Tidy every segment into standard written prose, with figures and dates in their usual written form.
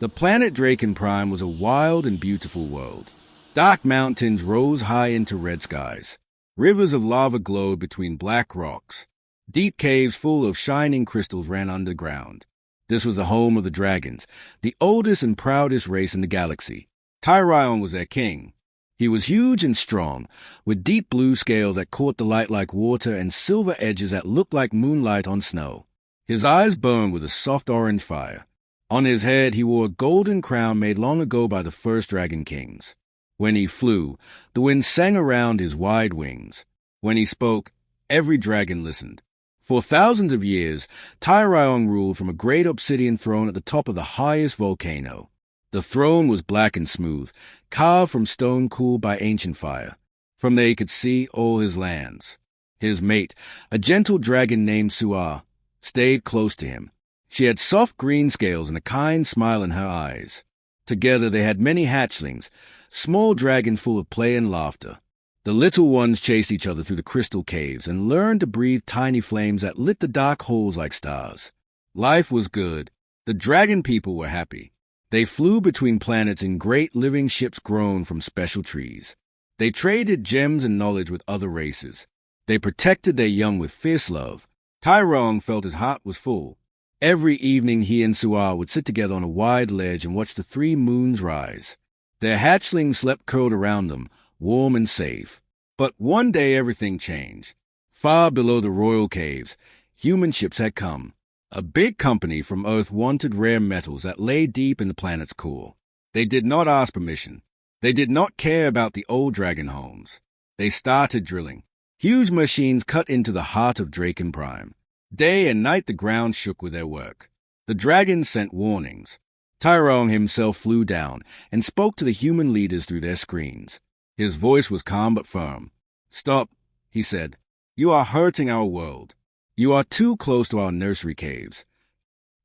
The planet Draken Prime was a wild and beautiful world. Dark mountains rose high into red skies. Rivers of lava glowed between black rocks. Deep caves full of shining crystals ran underground. This was the home of the dragons, the oldest and proudest race in the galaxy. Tyrion was their king. He was huge and strong, with deep blue scales that caught the light like water and silver edges that looked like moonlight on snow. His eyes burned with a soft orange fire. On his head he wore a golden crown made long ago by the first dragon kings. When he flew, the wind sang around his wide wings. When he spoke, every dragon listened. For thousands of years, Tyrion ruled from a great obsidian throne at the top of the highest volcano. The throne was black and smooth, carved from stone cooled by ancient fire. From there he could see all his lands. His mate, a gentle dragon named Suar, stayed close to him. She had soft green scales and a kind smile in her eyes. Together they had many hatchlings, small dragons full of play and laughter. The little ones chased each other through the crystal caves and learned to breathe tiny flames that lit the dark holes like stars. Life was good. The dragon people were happy. They flew between planets in great living ships grown from special trees. They traded gems and knowledge with other races. They protected their young with fierce love. Tyrion felt his heart was full. Every evening he and Suar would sit together on a wide ledge and watch the 3 moons rise. Their hatchlings slept curled around them, warm and safe. But one day everything changed. Far below the royal caves, human ships had come. A big company from Earth wanted rare metals that lay deep in the planet's core. They did not ask permission. They did not care about the old dragon homes. They started drilling. Huge machines cut into the heart of Draken Prime. Day and night the ground shook with their work. The dragons sent warnings. Tyrion himself flew down and spoke to the human leaders through their screens. His voice was calm but firm. "Stop," he said. "You are hurting our world. You are too close to our nursery caves."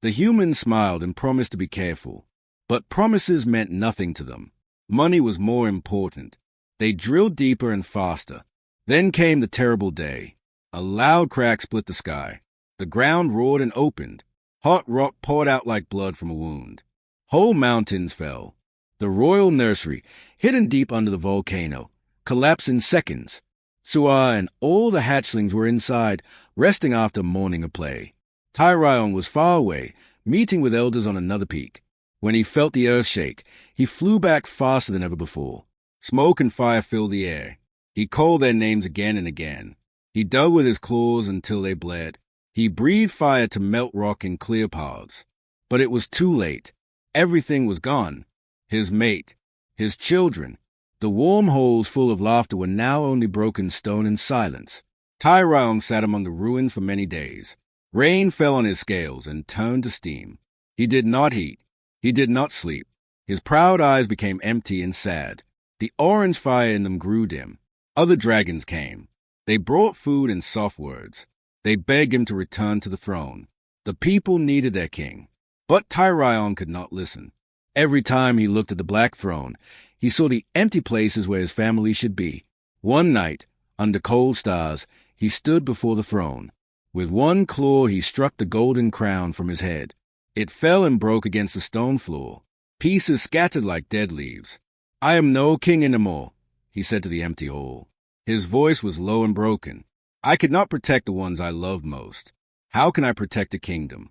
The humans smiled and promised to be careful. But promises meant nothing to them. Money was more important. They drilled deeper and faster. Then came the terrible day. A loud crack split the sky. The ground roared and opened. Hot rock poured out like blood from a wound. Whole mountains fell. The royal nursery, hidden deep under the volcano, collapsed in seconds. Suar and all the hatchlings were inside, resting after a morning of play. Tyrion was far away, meeting with elders on another peak. When he felt the earth shake, he flew back faster than ever before. Smoke and fire filled the air. He called their names again and again. He dug with his claws until they bled. He breathed fire to melt rock in clear paths. But it was too late. Everything was gone. His mate, his children. The warm holes full of laughter were now only broken stone and silence. Tyrion sat among the ruins for many days. Rain fell on his scales and turned to steam. He did not eat. He did not sleep. His proud eyes became empty and sad. The orange fire in them grew dim. Other dragons came. They brought food and soft words. They begged him to return to the throne. The people needed their king. But Tyrion could not listen. Every time he looked at the black throne, he saw the empty places where his family should be. One night, under cold stars, he stood before the throne. With one claw he struck the golden crown from his head. It fell and broke against the stone floor. Pieces scattered like dead leaves. "I am no king anymore," he said to the empty hall. His voice was low and broken. "I could not protect the ones I loved most. How can I protect a kingdom?"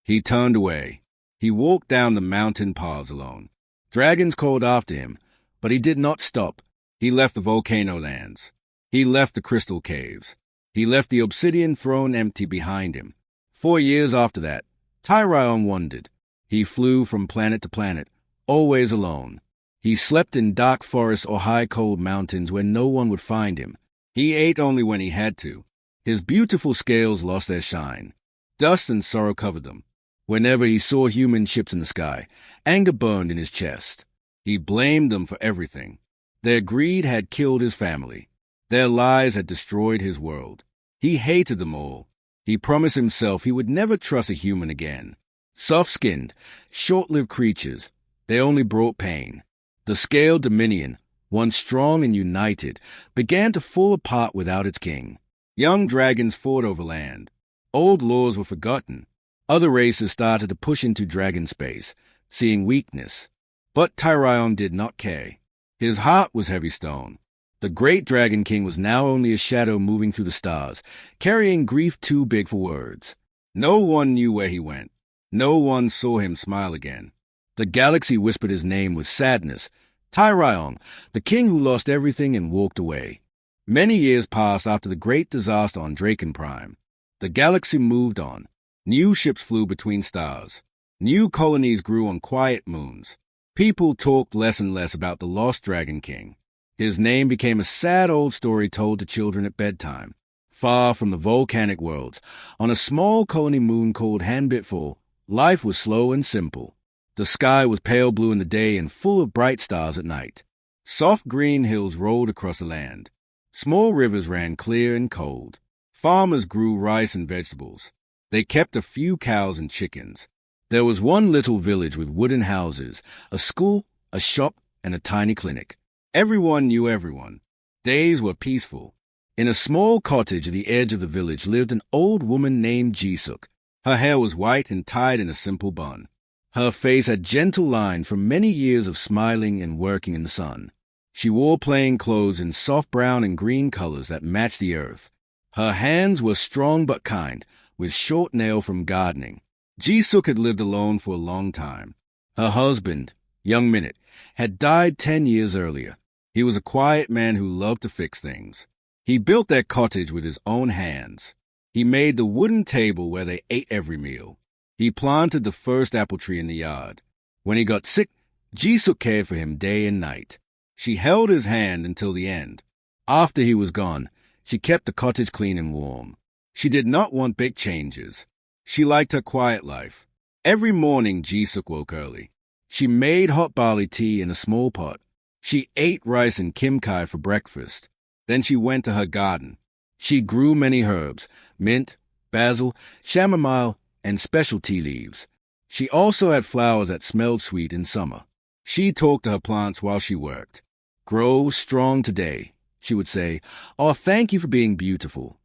He turned away. He walked down the mountain paths alone. Dragons called after him, but he did not stop. He left the volcano lands. He left the crystal caves. He left the obsidian throne empty behind him. 4 years after that, Tyrion wandered. He flew from planet to planet, always alone. He slept in dark forests or high cold mountains where no one would find him. He ate only when he had to. His beautiful scales lost their shine. Dust and sorrow covered them. Whenever he saw human ships in the sky, anger burned in his chest. He blamed them for everything. Their greed had killed his family. Their lies had destroyed his world. He hated them all. He promised himself he would never trust a human again. Soft-skinned, short-lived creatures, they only brought pain. The scaled dominion, once strong and united, began to fall apart without its king. Young dragons fought over land. Old laws were forgotten. Other races started to push into dragon space. seeing weakness. But Tyrion did not care. His heart was heavy stone. The great Dragon King was now only a shadow moving through the stars, carrying grief too big for words. No one knew where he went. No one saw him smile again. The galaxy whispered his name with sadness. Tyrion, the king who lost everything and walked away. Many years passed after the great disaster on Draken Prime. The galaxy moved on. New ships flew between stars. New colonies grew on quiet moons. People talked less and less about the lost Dragon King. His name became a sad old story told to children at bedtime. Far from the volcanic worlds, on a small colony moon called Hanbitful, life was slow and simple. The sky was pale blue in the day and full of bright stars at night. Soft green hills rolled across the land. Small rivers ran clear and cold. Farmers grew rice and vegetables. They kept a few cows and chickens. There was one little village with wooden houses, a school, a shop, and a tiny clinic. Everyone knew everyone. Days were peaceful. In a small cottage at the edge of the village lived an old woman named Jisuk. Her hair was white and tied in a simple bun. Her face had gentle lines from many years of smiling and working in the sun. She wore plain clothes in soft brown and green colors that matched the earth. Her hands were strong but kind, with short nails from gardening. Jisuk had lived alone for a long time. Her husband, young Minute, had died 10 years earlier. He was a quiet man who loved to fix things. He built their cottage with his own hands. He made the wooden table where they ate every meal. He planted the first apple tree in the yard. When he got sick, Jisuk cared for him day and night. She held his hand until the end. After he was gone, she kept the cottage clean and warm. She did not want big changes. She liked her quiet life. Every morning, Jisuk woke early. She made hot barley tea in a small pot. She ate rice and kimchi for breakfast. Then she went to her garden. She grew many herbs, mint, basil, chamomile, and special tea leaves. She also had flowers that smelled sweet in summer. She talked to her plants while she worked. "Grow strong today," she would say. "Oh, thank you for being beautiful."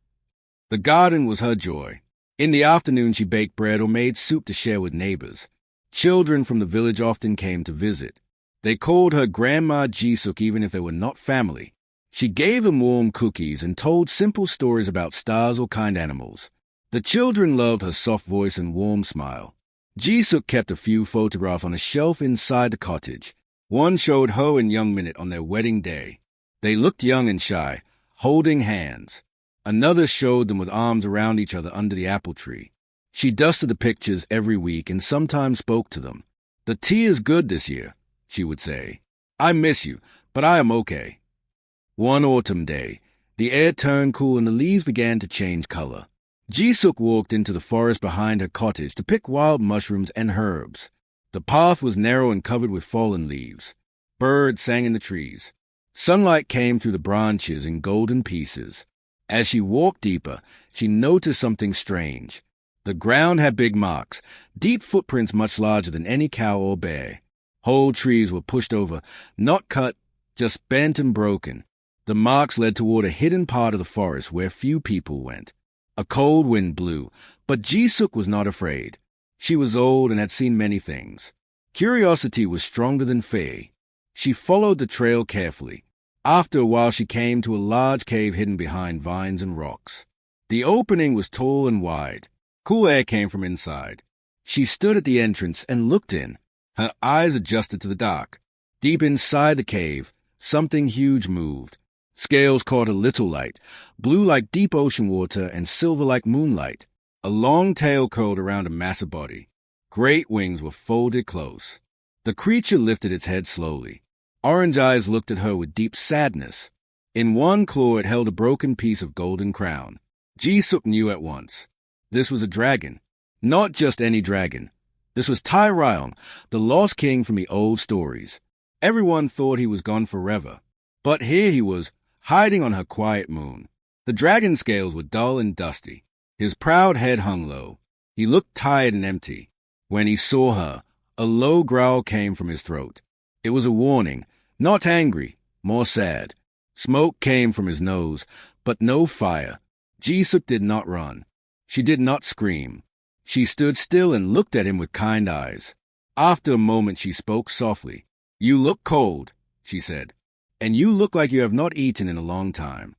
The garden was her joy. In the afternoon, she baked bread or made soup to share with neighbors. Children from the village often came to visit. They called her Grandma Jisuk even if they were not family. She gave them warm cookies and told simple stories about stars or kind animals. The children loved her soft voice and warm smile. Jisuk kept a few photographs on a shelf inside the cottage. One showed her and young Minute on their wedding day. They looked young and shy, holding hands. Another showed them with arms around each other under the apple tree. She dusted the pictures every week and sometimes spoke to them. "The tea is good this year," she would say. "I miss you, but I am okay." One autumn day, the air turned cool and the leaves began to change color. Jisuk walked into the forest behind her cottage to pick wild mushrooms and herbs. The path was narrow and covered with fallen leaves. Birds sang in the trees. Sunlight came through the branches in golden pieces. As she walked deeper, she noticed something strange. The ground had big marks, deep footprints much larger than any cow or bear. Whole trees were pushed over, not cut, just bent and broken. The marks led toward a hidden part of the forest where few people went. A cold wind blew, but Jisuk was not afraid. She was old and had seen many things. Curiosity was stronger than fear. She followed the trail carefully. After a while she came to a large cave hidden behind vines and rocks. The opening was tall and wide. Cool air came from inside. She stood at the entrance and looked in. Her eyes adjusted to the dark. Deep inside the cave, something huge moved. Scales caught a little light, blue like deep ocean water and silver like moonlight. A long tail curled around a massive body. Great wings were folded close. The creature lifted its head slowly. Orange eyes looked at her with deep sadness. In one claw it held a broken piece of golden crown. Jisuk knew at once. This was a dragon. Not just any dragon. This was Tyrion, the lost king from the old stories. Everyone thought he was gone forever. But here he was, hiding on her quiet moon. The dragon scales were dull and dusty. His proud head hung low. He looked tired and empty. When he saw her, a low growl came from his throat. It was a warning, not angry, more sad. Smoke came from his nose, but no fire. Jisuk did not run. She did not scream. She stood still and looked at him with kind eyes. After a moment, she spoke softly. "You look cold," she said, "and you look like you have not eaten in a long time."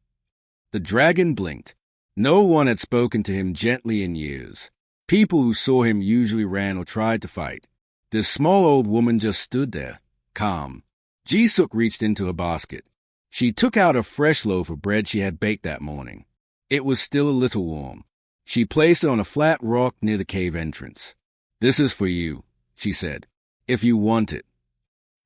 The dragon blinked. No one had spoken to him gently in years. People who saw him usually ran or tried to fight. This small old woman just stood there, calm. Jisuk reached into her basket. She took out a fresh loaf of bread she had baked that morning. It was still a little warm. She placed it on a flat rock near the cave entrance. "This is for you," she said, "if you want it."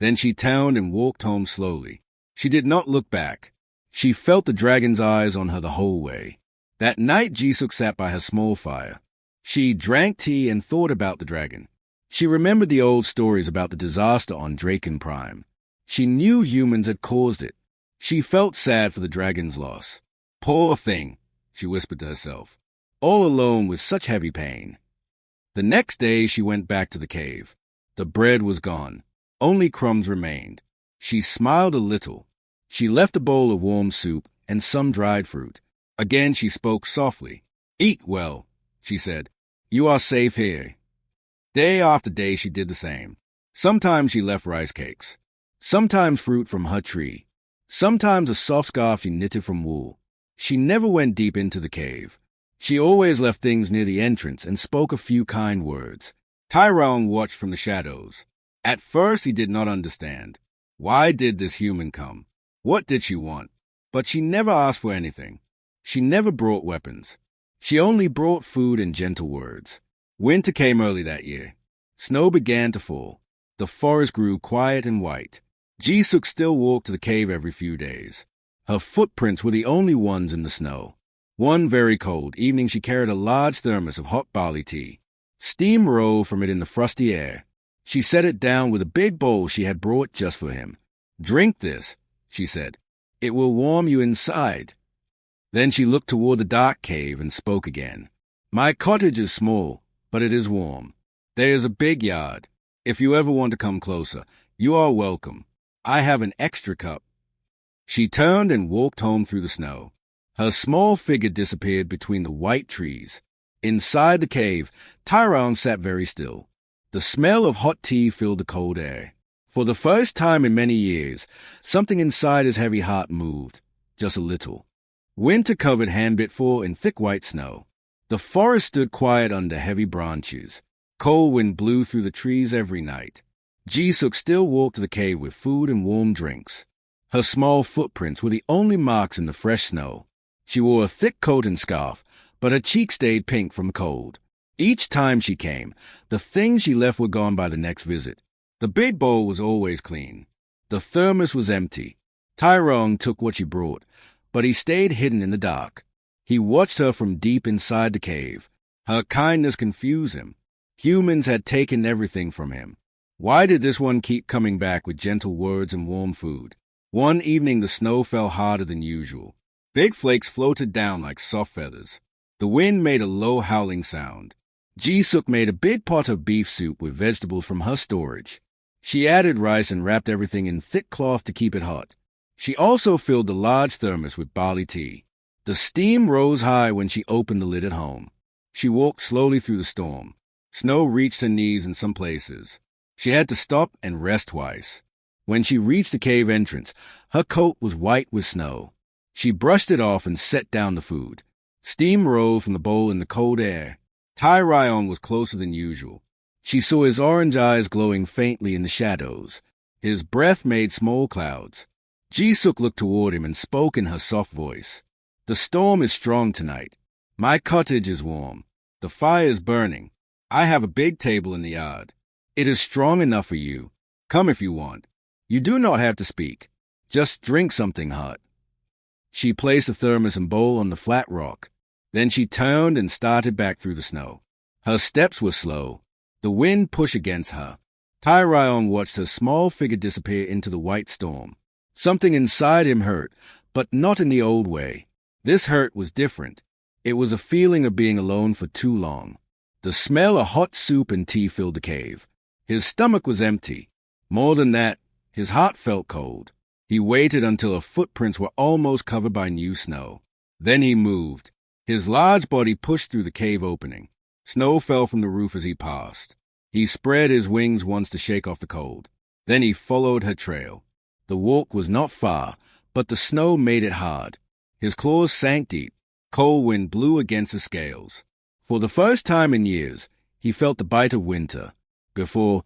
Then she turned and walked home slowly. She did not look back. She felt the dragon's eyes on her the whole way. That night, Jisuk sat by her small fire. She drank tea and thought about the dragon. She remembered the old stories about the disaster on Draken Prime. She knew humans had caused it. She felt sad for the dragon's loss. "Poor thing," she whispered to herself, all alone with such heavy pain. The next day she went back to the cave. The bread was gone. Only crumbs remained. She smiled a little. She left a bowl of warm soup and some dried fruit. Again she spoke softly. "Eat well," she said. "You are safe here." Day after day she did the same. Sometimes she left rice cakes. Sometimes fruit from her tree. Sometimes a soft scarf she knitted from wool. She never went deep into the cave. She always left things near the entrance and spoke a few kind words. Tyrone watched from the shadows. At first he did not understand. Why did this human come? What did she want? But she never asked for anything. She never brought weapons. She only brought food and gentle words. Winter came early that year. Snow began to fall. The forest grew quiet and white. Jisuk still walked to the cave every few days. Her footprints were the only ones in the snow. One very cold evening she carried a large thermos of hot barley tea. Steam rose from it in the frosty air. She set it down with a big bowl she had brought just for him. "Drink this," she said. "It will warm you inside." Then she looked toward the dark cave and spoke again. "My cottage is small, but it is warm. There is a big yard. If you ever want to come closer, you are welcome. I have an extra cup." She turned and walked home through the snow. Her small figure disappeared between the white trees. Inside the cave, Tyrone sat very still. The smell of hot tea filled the cold air. For the first time in many years, something inside his heavy heart moved, just a little. Winter covered Hanbitful in thick white snow. The forest stood quiet under heavy branches. Cold wind blew through the trees every night. Jisuk still walked to the cave with food and warm drinks. Her small footprints were the only marks in the fresh snow. She wore a thick coat and scarf, but her cheeks stayed pink from cold. Each time she came, the things she left were gone by the next visit. The big bowl was always clean. The thermos was empty. Tyrone took what she brought, but he stayed hidden in the dark. He watched her from deep inside the cave. Her kindness confused him. Humans had taken everything from him. Why did this one keep coming back with gentle words and warm food? One evening the snow fell harder than usual. Big flakes floated down like soft feathers. The wind made a low howling sound. Jisuk made a big pot of beef soup with vegetables from her storage. She added rice and wrapped everything in thick cloth to keep it hot. She also filled the large thermos with barley tea. The steam rose high when she opened the lid at home. She walked slowly through the storm. Snow reached her knees in some places. She had to stop and rest twice. When she reached the cave entrance, her coat was white with snow. She brushed it off and set down the food. Steam rose from the bowl in the cold air. Tyrion was closer than usual. She saw his orange eyes glowing faintly in the shadows. His breath made small clouds. Jisuk looked toward him and spoke in her soft voice. "The storm is strong tonight. My cottage is warm. The fire is burning. I have a big table in the yard. It is strong enough for you. Come if you want. You do not have to speak. Just drink something hot." She placed the thermos and bowl on the flat rock. Then she turned and started back through the snow. Her steps were slow. The wind pushed against her. Tyrion watched her small figure disappear into the white storm. Something inside him hurt, but not in the old way. This hurt was different. It was a feeling of being alone for too long. The smell of hot soup and tea filled the cave. His stomach was empty. More than that, his heart felt cold. He waited until her footprints were almost covered by new snow. Then he moved. His large body pushed through the cave opening. Snow fell from the roof as he passed. He spread his wings once to shake off the cold. Then he followed her trail. The walk was not far, but the snow made it hard. His claws sank deep. Cold wind blew against his scales. For the first time in years, he felt the bite of winter. Before,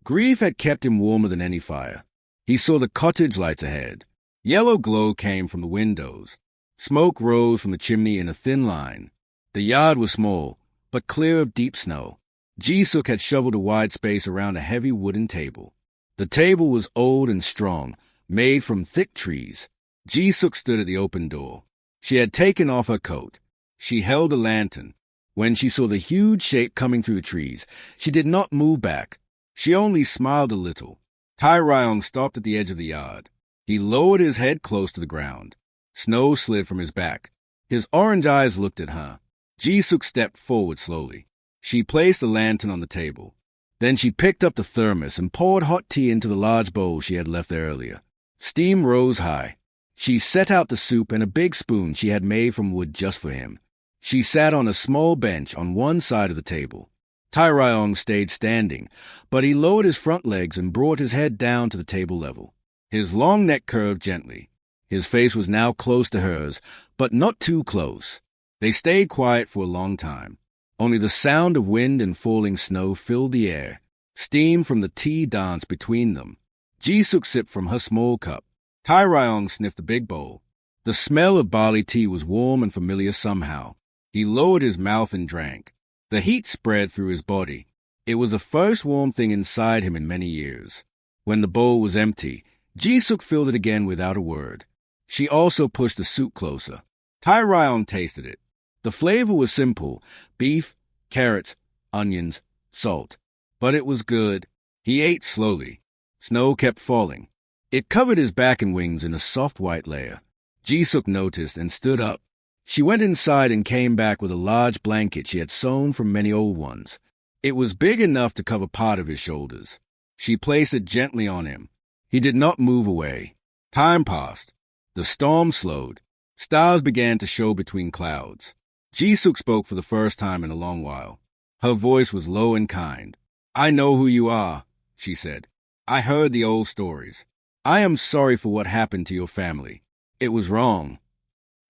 grief had kept him warmer than any fire. He saw the cottage lights ahead. Yellow glow came from the windows. Smoke rose from the chimney in a thin line. The yard was small, but clear of deep snow. Jisuk had shoveled a wide space around a heavy wooden table. The table was old and strong, made from thick trees. Jisuk stood at the open door. She had taken off her coat. She held a lantern. When she saw the huge shape coming through the trees, she did not move back. She only smiled a little. Tai Ryong stopped at the edge of the yard. He lowered his head close to the ground. Snow slid from his back. His orange eyes looked at her. Jisuk stepped forward slowly. She placed the lantern on the table. Then she picked up the thermos and poured hot tea into the large bowl she had left there earlier. Steam rose high. She set out the soup and a big spoon she had made from wood just for him. She sat on a small bench on one side of the table. Tai Ryong stayed standing, but he lowered his front legs and brought his head down to the table level. His long neck curved gently. His face was now close to hers, but not too close. They stayed quiet for a long time. Only the sound of wind and falling snow filled the air. Steam from the tea danced between them. Jisuk sipped from her small cup. Tai Ryong sniffed the big bowl. The smell of barley tea was warm and familiar somehow. He lowered his mouth and drank. The heat spread through his body. It was the first warm thing inside him in many years. When the bowl was empty, Jisuk filled it again without a word. She also pushed the soup closer. Tai Ryong tasted it. The flavor was simple: beef, carrots, onions, salt. But it was good. He ate slowly. Snow kept falling. It covered his back and wings in a soft white layer. Jisuk noticed and stood up. She went inside and came back with a large blanket she had sewn from many old ones. It was big enough to cover part of his shoulders. She placed it gently on him. He did not move away. Time passed. The storm slowed. Stars began to show between clouds. Jisuk spoke for the first time in a long while. Her voice was low and kind. "I know who you are," she said. "I heard the old stories. I am sorry for what happened to your family. It was wrong."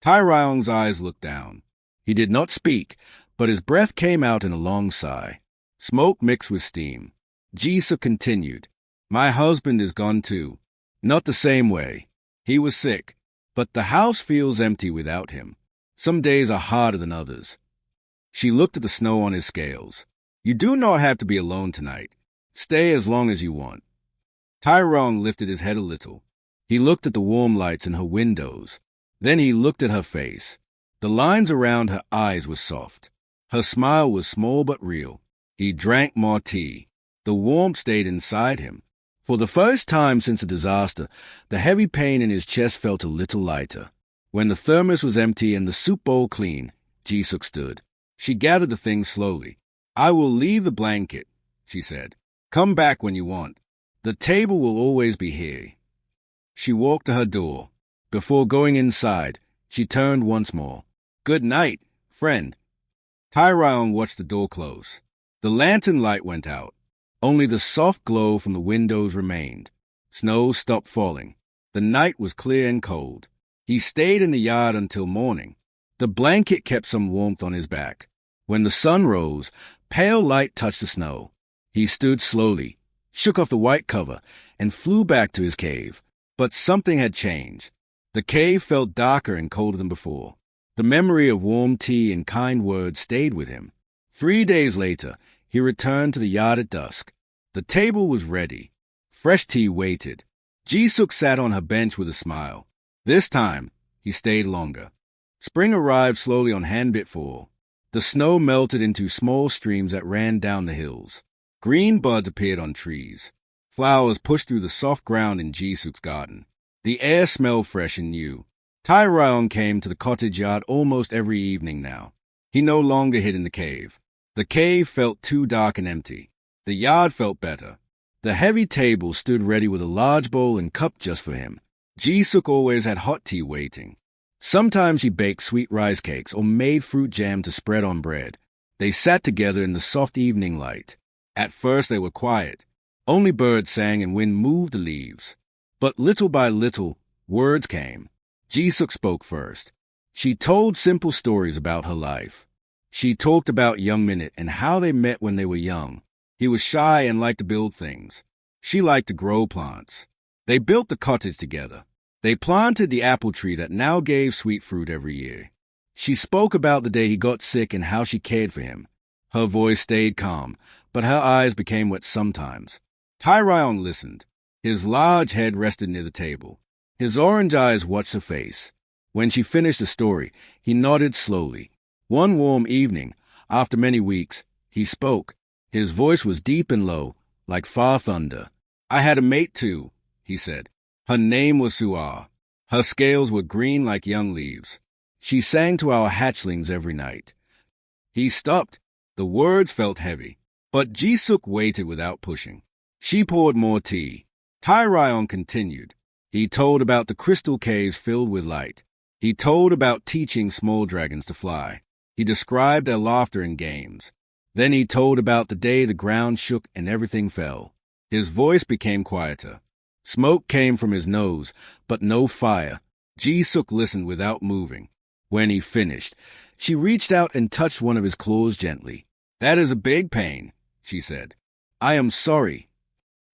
Tai Ryong's eyes looked down. He did not speak, but his breath came out in a long sigh. Smoke mixed with steam. Jisuk continued. "My husband is gone too. Not the same way. He was sick, but the house feels empty without him. Some days are harder than others." She looked at the snow on his scales. "You do not have to be alone tonight. Stay as long as you want." Tai Ryong lifted his head a little. He looked at the warm lights in her windows. Then he looked at her face. The lines around her eyes were soft. Her smile was small but real. He drank more tea. The warmth stayed inside him. For the first time since the disaster, the heavy pain in his chest felt a little lighter. When the thermos was empty and the soup bowl clean, Jisuk stood. She gathered the things slowly. "I will leave the blanket," she said. "Come back when you want. The table will always be here." She walked to her door. Before going inside, she turned once more. "Good night, friend." Tai Ryong watched the door close. The lantern light went out. Only the soft glow from the windows remained. Snow stopped falling. The night was clear and cold. He stayed in the yard until morning. The blanket kept some warmth on his back. When the sun rose, pale light touched the snow. He stood slowly, shook off the white cover, and flew back to his cave. But something had changed. The cave felt darker and colder than before. The memory of warm tea and kind words stayed with him. 3 days later, he returned to the yard at dusk. The table was ready. Fresh tea waited. Jisuk sat on her bench with a smile. This time, he stayed longer. Spring arrived slowly on Hanbit Fall. The snow melted into small streams that ran down the hills. Green buds appeared on trees. Flowers pushed through the soft ground in Jisuk's garden. The air smelled fresh and new. Tai Ryong came to the cottage yard almost every evening now. He no longer hid in the cave. The cave felt too dark and empty. The yard felt better. The heavy table stood ready with a large bowl and cup just for him. Jisuk always had hot tea waiting. Sometimes he baked sweet rice cakes or made fruit jam to spread on bread. They sat together in the soft evening light. At first they were quiet. Only birds sang and wind moved the leaves. But little by little, words came. Jisuk spoke first. She told simple stories about her life. She talked about young Minute and how they met when they were young. He was shy and liked to build things. She liked to grow plants. They built the cottage together. They planted the apple tree that now gave sweet fruit every year. She spoke about the day he got sick and how she cared for him. Her voice stayed calm, but her eyes became wet sometimes. Tyrion listened. His large head rested near the table. His orange eyes watched her face. When she finished the story, he nodded slowly. One warm evening, after many weeks, he spoke. His voice was deep and low, like far thunder. "I had a mate too," he said. "Her name was Suar. Her scales were green like young leaves. She sang to our hatchlings every night." He stopped. The words felt heavy, but Jisuk waited without pushing. She poured more tea. Tyrion continued. He told about the crystal caves filled with light. He told about teaching small dragons to fly. He described their laughter and games. Then he told about the day the ground shook and everything fell. His voice became quieter. Smoke came from his nose, but no fire. Jisuk listened without moving. When he finished, she reached out and touched one of his claws gently. "That is a big pain," she said. "I am sorry."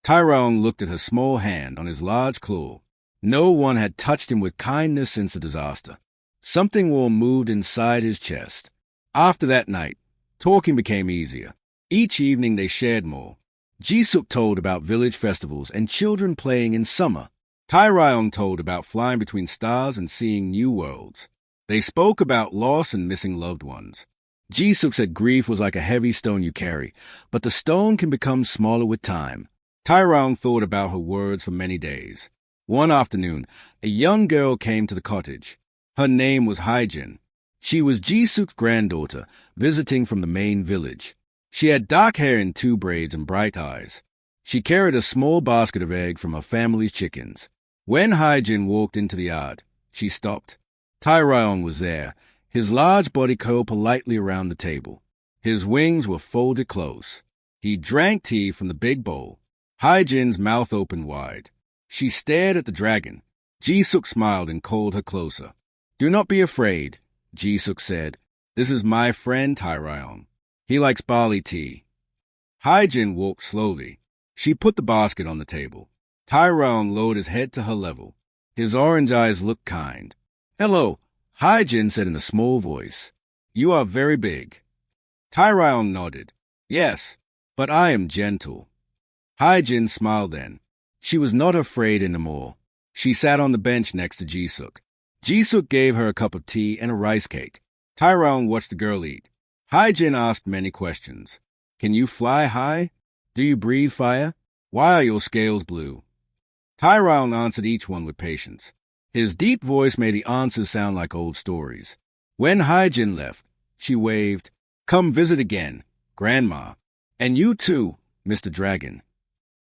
Tyrion looked at her small hand on his large claw. No one had touched him with kindness since the disaster. Something warm moved inside his chest. After that night, talking became easier. Each evening they shared more. Jisuk told about village festivals and children playing in summer. Tyrion told about flying between stars and seeing new worlds. They spoke about loss and missing loved ones. Jisuk said grief was like a heavy stone you carry, but the stone can become smaller with time. Tyrion thought about her words for many days. One afternoon, a young girl came to the cottage. Her name was Hyjin. She was Jisuk's granddaughter, visiting from the main village. She had dark hair in 2 braids and bright eyes. She carried a small basket of eggs from her family's chickens. When Hyjin walked into the yard, she stopped. Tyrion was there, his large body curled politely around the table. His wings were folded close. He drank tea from the big bowl. Hyjin's mouth opened wide. She stared at the dragon. Jisuk smiled and called her closer. "Do not be afraid," Jisuk said. "This is my friend Tyrion. He likes barley tea." Hyjin walked slowly. She put the basket on the table. Tyrion lowered his head to her level. His orange eyes looked kind. "Hello," Hyjin said in a small voice. "You are very big." Tyrion nodded. "Yes, but I am gentle." Hyjin smiled then. She was not afraid anymore. She sat on the bench next to Jisuk. Jisuk gave her a cup of tea and a rice cake. Tyrion watched the girl eat. Hyjin asked many questions. "Can you fly high? Do you breathe fire? Why are your scales blue?" Tyrion answered each one with patience. His deep voice made the answers sound like old stories. When Hyjin left, she waved, "Come visit again, Grandma. And you too, Mr. Dragon."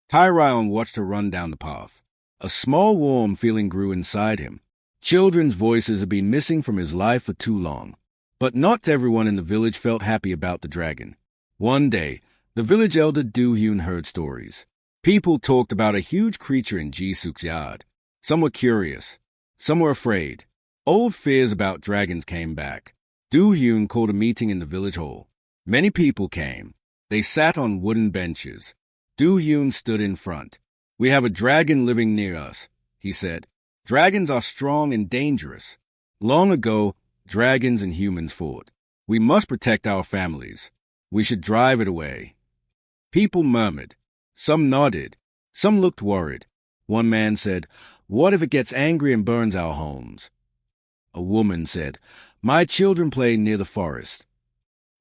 Tyrion watched her run down the path. A small warm feeling grew inside him. Children's voices had been missing from his life for too long. But not everyone in the village felt happy about the dragon. One day, the village elder Do-Hyun heard stories. People talked about a huge creature in Jisuk's yard. Some were curious. Some were afraid. Old fears about dragons came back. Do-Hyun called a meeting in the village hall. Many people came. They sat on wooden benches. Do-Hyun stood in front. "We have a dragon living near us," he said. "Dragons are strong and dangerous. Long ago, dragons and humans fought. We must protect our families. We should drive it away." People murmured. Some nodded. Some looked worried. One man said, "What if it gets angry and burns our homes?" A woman said, "My children play near the forest."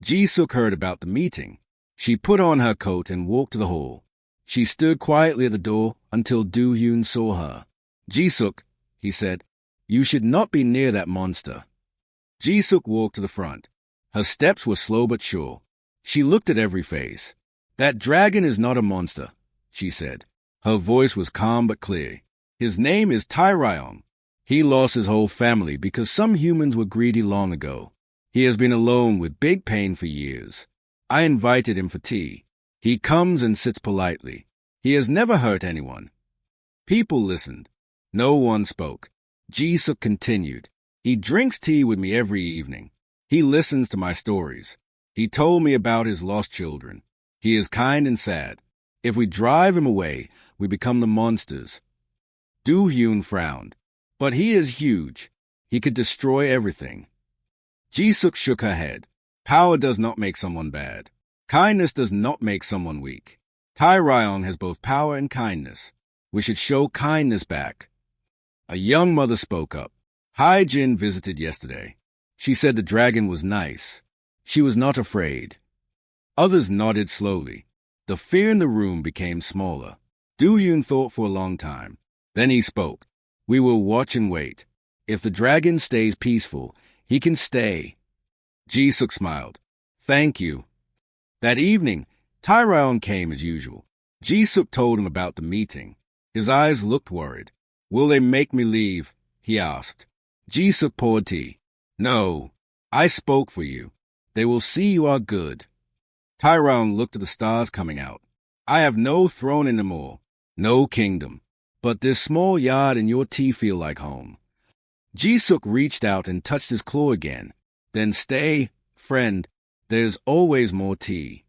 Jisuk heard about the meeting. She put on her coat and walked to the hall. She stood quietly at the door until Do-Hyun saw her. "Jisuk," he said, "you should not be near that monster." Jisuk walked to the front. Her steps were slow but sure. She looked at every face. "That dragon is not a monster," she said. Her voice was calm but clear. "His name is Tyrion. He lost his whole family because some humans were greedy long ago. He has been alone with big pain for years. I invited him for tea. He comes and sits politely. He has never hurt anyone. People listened. No one spoke. Jisuk continued. He drinks tea with me every evening. He listens to my stories. He told me about his lost children. He is kind and sad. If we drive him away, we become the monsters. Do-hyun frowned. But he is huge. He could destroy everything. Jisuk shook her head. Power does not make someone bad. Kindness does not make someone weak. Tyrion has both power and kindness. We should show kindness back. A young mother spoke up. Jin visited yesterday. She said the dragon was nice. She was not afraid. Others nodded slowly. The fear in the room became smaller. Do-hyun thought for a long time. Then he spoke. We will watch and wait. If the dragon stays peaceful, he can stay. Jisuk smiled. Thank you. That evening, Tyrion came as usual. Jisuk told him about the meeting. His eyes looked worried. Will they make me leave? He asked. Jisuk poured tea. No, I spoke for you. They will see you are good. Tyrion looked at the stars coming out. I have no throne anymore, no kingdom. But this small yard and your tea feel like home. Jisuk reached out and touched his claw again. Then stay, friend. There's always more tea.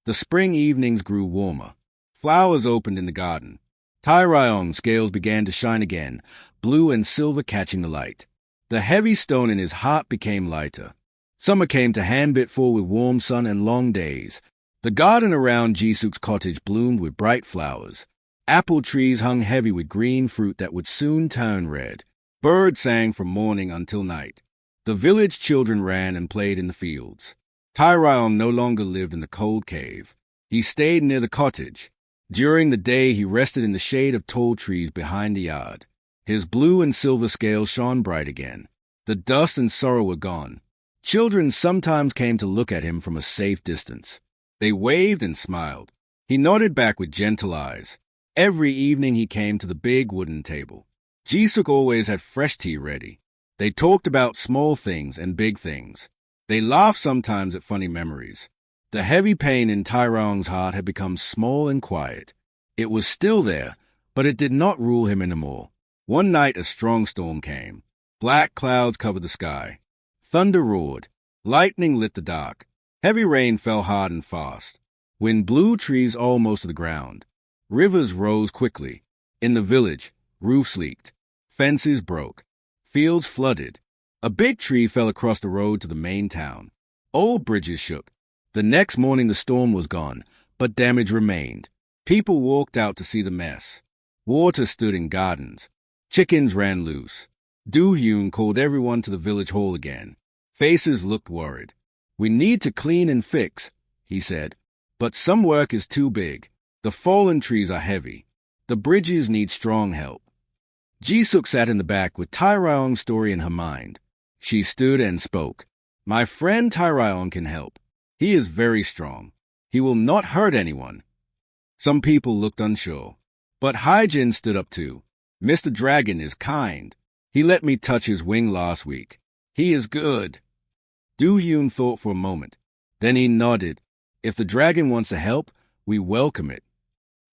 The spring evenings grew warmer. Flowers opened in the garden. Tyrion's scales began to shine again, blue and silver catching the light. The heavy stone in his heart became lighter. Summer came to hand-bit full with warm sun and long days. The garden around Jisuk's cottage bloomed with bright flowers. Apple trees hung heavy with green fruit that would soon turn red. Birds sang from morning until night. The village children ran and played in the fields. Tyrion no longer lived in the cold cave. He stayed near the cottage. During the day he rested in the shade of tall trees behind the yard. His blue and silver scales shone bright again. The dust and sorrow were gone. Children sometimes came to look at him from a safe distance. They waved and smiled. He nodded back with gentle eyes. Every evening he came to the big wooden table. Jisuk always had fresh tea ready. They talked about small things and big things. They laughed sometimes at funny memories. The heavy pain in Tyrion's heart had become small and quiet. It was still there, but it did not rule him anymore. One night a strong storm came. Black clouds covered the sky. Thunder roared. Lightning lit the dark. Heavy rain fell hard and fast. Wind blew trees almost to the ground. Rivers rose quickly. In the village, roofs leaked. Fences broke. Fields flooded. A big tree fell across the road to the main town. Old bridges shook. The next morning the storm was gone, but damage remained. People walked out to see the mess. Water stood in gardens. Chickens ran loose. Do-hyun called everyone to the village hall again. Faces looked worried. We need to clean and fix, he said. But some work is too big. The fallen trees are heavy. The bridges need strong help. Jisuk sat in the back with Tyrion's story in her mind. She stood and spoke. My friend Tyrion can help. He is very strong. He will not hurt anyone. Some people looked unsure. But Jin stood up too. Mr. Dragon is kind. He let me touch his wing last week. He is good. Do-hyun thought for a moment. Then he nodded. If the dragon wants to help, we welcome it.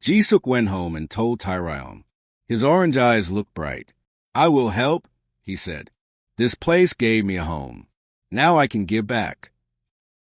Jisuk went home and told Tyrion. His orange eyes looked bright. I will help, he said. This place gave me a home. Now I can give back.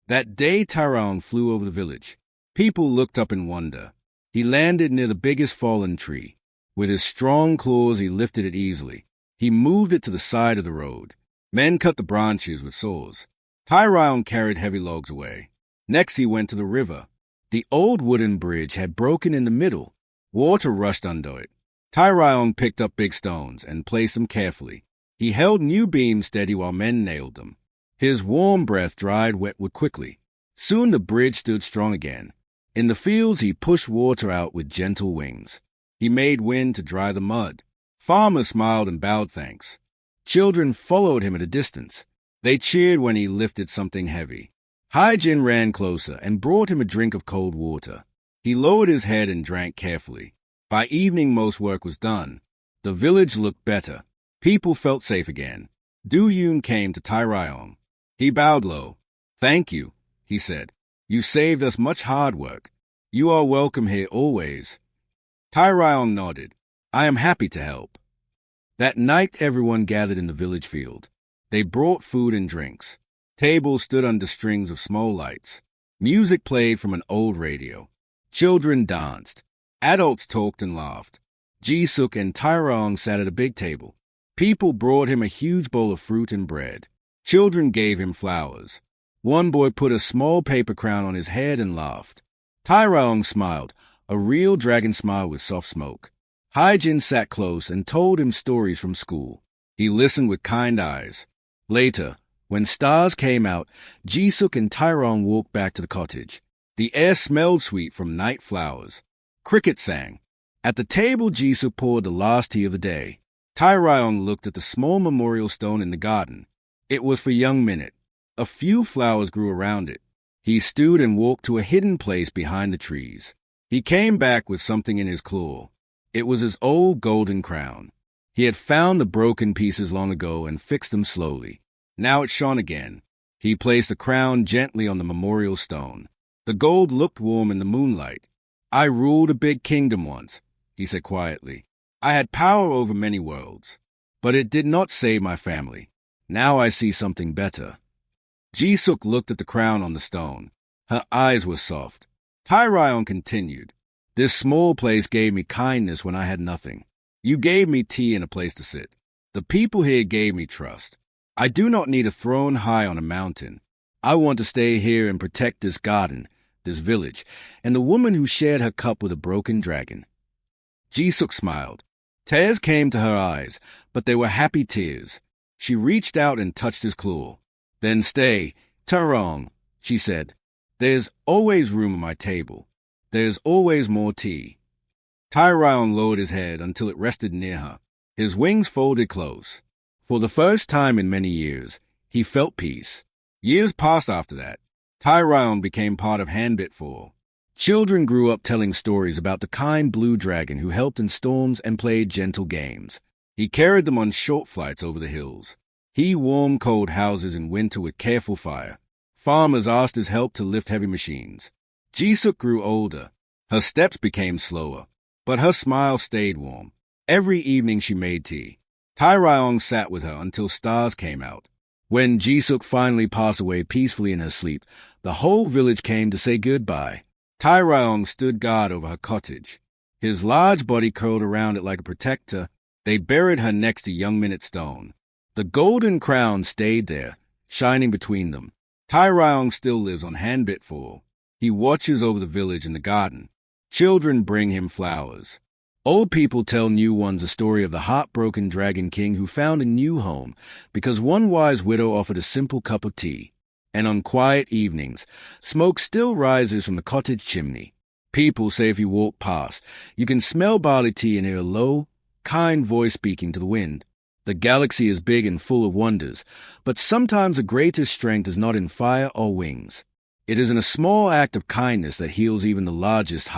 That day Tyrion flew over the village. People looked up in wonder. He landed near the biggest fallen tree. With his strong claws he lifted it easily. He moved it to the side of the road. Men cut the branches with saws. Tyrion carried heavy logs away. Next he went to the river. The old wooden bridge had broken in the middle. Water rushed under it. Tyrion picked up big stones and placed them carefully. He held new beams steady while men nailed them. His warm breath dried wet wood quickly. Soon the bridge stood strong again. In the fields he pushed water out with gentle wings. He made wind to dry the mud. Farmers smiled and bowed thanks. Children followed him at a distance. They cheered when he lifted something heavy. Jin ran closer and brought him a drink of cold water. He lowered his head and drank carefully. By evening most work was done. The village looked better. People felt safe again. Do-hyun came to Tyrion. He bowed low. Thank you, he said. You saved us much hard work. You are welcome here always. Tyrion nodded. I am happy to help. That night everyone gathered in the village field. They brought food and drinks. Tables stood under strings of small lights. Music played from an old radio. Children danced. Adults talked and laughed. Jisuk and Tyrong sat at a big table. People brought him a huge bowl of fruit and bread. Children gave him flowers. One boy put a small paper crown on his head and laughed. Tyrong smiled, a real dragon smile with soft smoke. Hyjin sat close and told him stories from school. He listened with kind eyes. Later, when stars came out, Jisuk and Tyrong walked back to the cottage. The air smelled sweet from night flowers. Cricket sang. At the table, Jisuk poured the last tea of the day. Tyrong looked at the small memorial stone in the garden. It was for young Minute. A few flowers grew around it. He stood and walked to a hidden place behind the trees. He came back with something in his claw. It was his old golden crown. He had found the broken pieces long ago and fixed them slowly. Now it shone again. He placed the crown gently on the memorial stone. The gold looked warm in the moonlight. I ruled a big kingdom once, he said quietly. I had power over many worlds, but it did not save my family. Now I see something better. Jisuk looked at the crown on the stone. Her eyes were soft. Tyrion continued. This small place gave me kindness when I had nothing. You gave me tea and a place to sit. The people here gave me trust. I do not need a throne high on a mountain. I want to stay here and protect this garden, this village, and the woman who shared her cup with a broken dragon. Jisuk smiled. Tears came to her eyes, but they were happy tears. She reached out and touched his claw. Then stay, Tyrong, she said. There's always room at my table. There's always more tea. Tyrion lowered his head until it rested near her. His wings folded close. For the first time in many years, he felt peace. Years passed after that. Tyrion became part of Handbit 4. Children grew up telling stories about the kind blue dragon who helped in storms and played gentle games. He carried them on short flights over the hills. He warmed cold houses in winter with careful fire. Farmers asked his help to lift heavy machines. Jisuk grew older. Her steps became slower, but her smile stayed warm. Every evening she made tea. Tyrion sat with her until stars came out. When Jisuk finally passed away peacefully in her sleep, the whole village came to say goodbye. Tyrion stood guard over her cottage. His large body curled around it like a protector. They buried her next to young Minute Stone. The golden crown stayed there, shining between them. Tyrion still lives on Handbit 4. He watches over the village and the garden. Children bring him flowers. Old people tell new ones a story of the heartbroken dragon king who found a new home because one wise widow offered a simple cup of tea. And on quiet evenings, smoke still rises from the cottage chimney. People say if you walk past, you can smell barley tea and hear a low, kind voice speaking to the wind. The galaxy is big and full of wonders, but sometimes the greatest strength is not in fire or wings. It is in a small act of kindness that heals even the largest